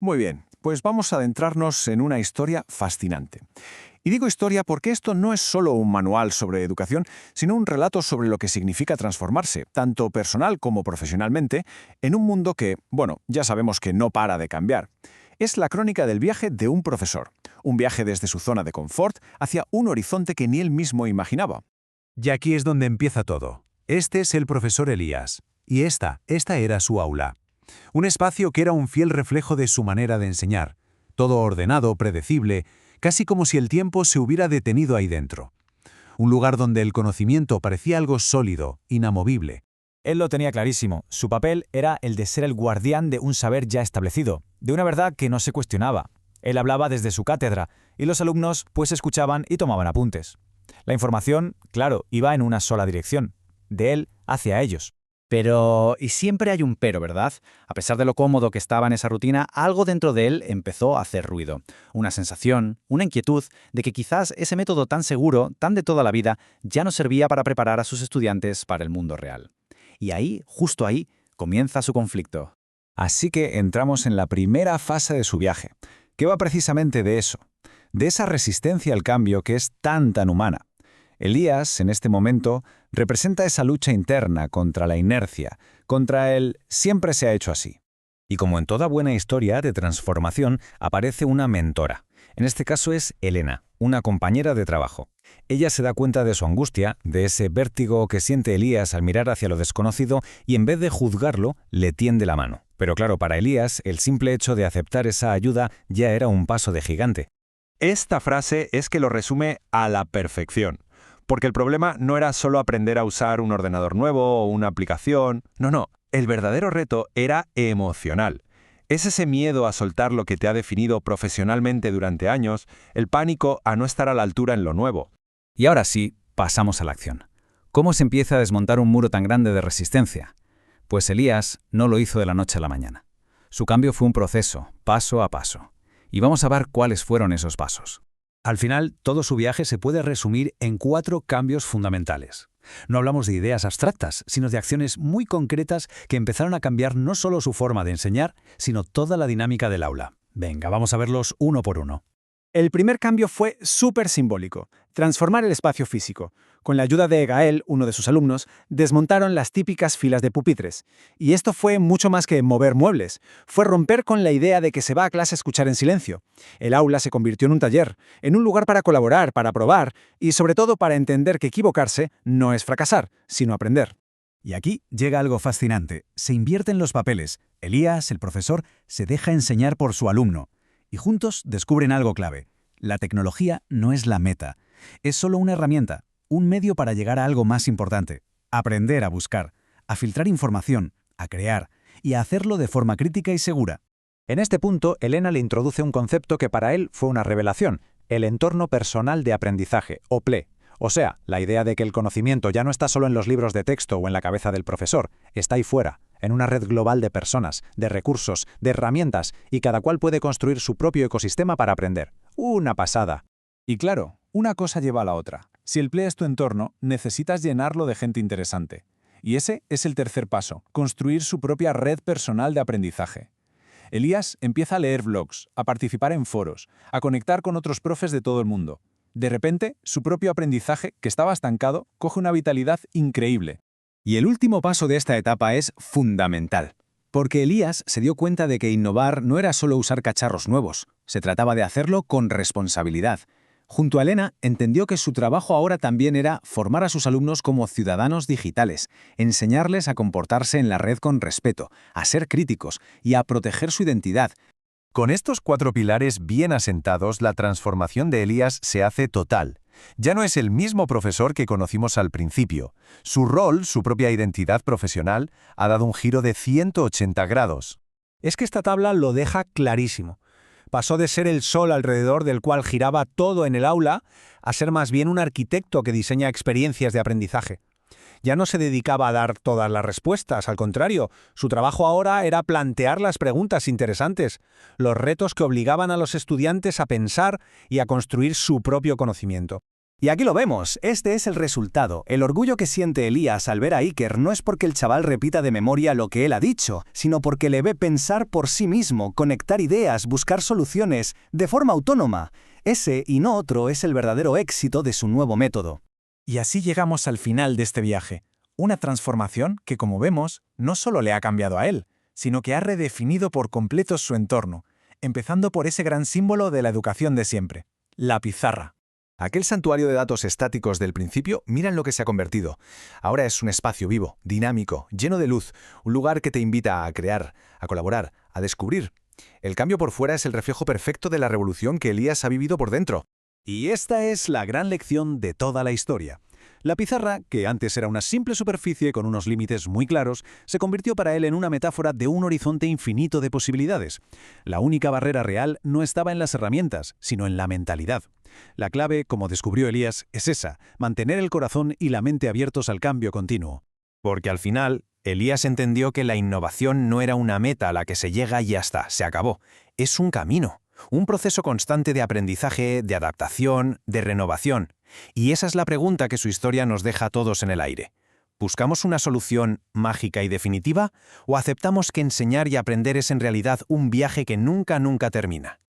Muy bien, pues vamos a adentrarnos en una historia fascinante. Y digo historia porque esto no es solo un manual sobre educación, sino un relato sobre lo que significa transformarse, tanto personal como profesionalmente, en un mundo que, bueno, ya sabemos que no para de cambiar. Es la crónica del viaje de un profesor, un viaje desde su zona de confort hacia un horizonte que ni él mismo imaginaba. Y aquí es donde empieza todo. Este es el profesor Elías. Y esta era su aula. Un espacio que era un fiel reflejo de su manera de enseñar. Todo ordenado, predecible, casi como si el tiempo se hubiera detenido ahí dentro. Un lugar donde el conocimiento parecía algo sólido, inamovible. Él lo tenía clarísimo. Su papel era el de ser el guardián de un saber ya establecido, de una verdad que no se cuestionaba. Él hablaba desde su cátedra, y los alumnos pues escuchaban y tomaban apuntes. La información, claro, iba en una sola dirección, de él hacia ellos. Y siempre hay un pero, ¿verdad? A pesar de lo cómodo que estaba en esa rutina, algo dentro de él empezó a hacer ruido. Una sensación, una inquietud de que quizás ese método tan seguro, tan de toda la vida, ya no servía para preparar a sus estudiantes para el mundo real. Y ahí, justo ahí, comienza su conflicto. Así que entramos en la primera fase de su viaje, que va precisamente de eso, de esa resistencia al cambio que es tan humana. Elías, en este momento, representa esa lucha interna contra la inercia, contra el siempre se ha hecho así. Y como en toda buena historia de transformación, aparece una mentora. En este caso es Elena, una compañera de trabajo. Ella se da cuenta de su angustia, de ese vértigo que siente Elías al mirar hacia lo desconocido y en vez de juzgarlo, le tiende la mano. Pero claro, para Elías, el simple hecho de aceptar esa ayuda ya era un paso de gigante. Esta frase es que lo resume a la perfección. Porque el problema no era solo aprender a usar un ordenador nuevo o una aplicación. No. El verdadero reto era emocional. Es ese miedo a soltar lo que te ha definido profesionalmente durante años, el pánico a no estar a la altura en lo nuevo. Y ahora sí, pasamos a la acción. ¿Cómo se empieza a desmontar un muro tan grande de resistencia? Pues Elías no lo hizo de la noche a la mañana. Su cambio fue un proceso, paso a paso. Y vamos a ver cuáles fueron esos pasos. Al final, todo su viaje se puede resumir en 4 cambios fundamentales. No hablamos de ideas abstractas, sino de acciones muy concretas que empezaron a cambiar no solo su forma de enseñar, sino toda la dinámica del aula. Venga, vamos a verlos uno por uno. El primer cambio fue súper simbólico, transformar el espacio físico. Con la ayuda de Gael, uno de sus alumnos, desmontaron las típicas filas de pupitres. Y esto fue mucho más que mover muebles. Fue romper con la idea de que se va a clase a escuchar en silencio. El aula se convirtió en un taller, en un lugar para colaborar, para probar y sobre todo para entender que equivocarse no es fracasar, sino aprender. Y aquí llega algo fascinante. Se invierten los papeles. Elías, el profesor, se deja enseñar por su alumno. Y juntos descubren algo clave. La tecnología no es la meta. Es solo una herramienta, un medio para llegar a algo más importante. Aprender a buscar, a filtrar información, a crear y a hacerlo de forma crítica y segura. En este punto, Elena le introduce un concepto que para él fue una revelación, el entorno personal de aprendizaje, o PLE. O sea, la idea de que el conocimiento ya no está solo en los libros de texto o en la cabeza del profesor, está ahí fuera, en una red global de personas, de recursos, de herramientas, y cada cual puede construir su propio ecosistema para aprender. ¡Una pasada! Y claro, una cosa lleva a la otra. Si el PLE es tu entorno, necesitas llenarlo de gente interesante. Y ese es el tercer paso, construir su propia red personal de aprendizaje. Elías empieza a leer blogs, a participar en foros, a conectar con otros profes de todo el mundo. De repente, su propio aprendizaje, que estaba estancado, coge una vitalidad increíble. Y el último paso de esta etapa es fundamental, porque Elías se dio cuenta de que innovar no era solo usar cacharros nuevos, se trataba de hacerlo con responsabilidad. Junto a Elena, entendió que su trabajo ahora también era formar a sus alumnos como ciudadanos digitales, enseñarles a comportarse en la red con respeto, a ser críticos y a proteger su identidad. Con estos 4 pilares bien asentados, la transformación de Elías se hace total. Ya no es el mismo profesor que conocimos al principio. Su rol, su propia identidad profesional, ha dado un giro de 180 grados. Es que esta tabla lo deja clarísimo. Pasó de ser el sol alrededor del cual giraba todo en el aula a ser más bien un arquitecto que diseña experiencias de aprendizaje. Ya no se dedicaba a dar todas las respuestas, al contrario, su trabajo ahora era plantear las preguntas interesantes, los retos que obligaban a los estudiantes a pensar y a construir su propio conocimiento. Y aquí lo vemos, este es el resultado. El orgullo que siente Elías al ver a Iker no es porque el chaval repita de memoria lo que él ha dicho, sino porque le ve pensar por sí mismo, conectar ideas, buscar soluciones, de forma autónoma. Ese y no otro es el verdadero éxito de su nuevo método. Y así llegamos al final de este viaje. Una transformación que, como vemos, no solo le ha cambiado a él, sino que ha redefinido por completo su entorno, empezando por ese gran símbolo de la educación de siempre, la pizarra. Aquel santuario de datos estáticos del principio, mira en lo que se ha convertido. Ahora es un espacio vivo, dinámico, lleno de luz, un lugar que te invita a crear, a colaborar, a descubrir. El cambio por fuera es el reflejo perfecto de la revolución que Elías ha vivido por dentro. Y esta es la gran lección de toda la historia. La pizarra, que antes era una simple superficie con unos límites muy claros, se convirtió para él en una metáfora de un horizonte infinito de posibilidades. La única barrera real no estaba en las herramientas, sino en la mentalidad. La clave, como descubrió Elías, es esa: mantener el corazón y la mente abiertos al cambio continuo. Porque al final, Elías entendió que la innovación no era una meta a la que se llega y ya está, se acabó. Es un camino, un proceso constante de aprendizaje, de adaptación, de renovación. Y esa es la pregunta que su historia nos deja a todos en el aire. ¿Buscamos una solución mágica y definitiva o aceptamos que enseñar y aprender es en realidad un viaje que nunca termina?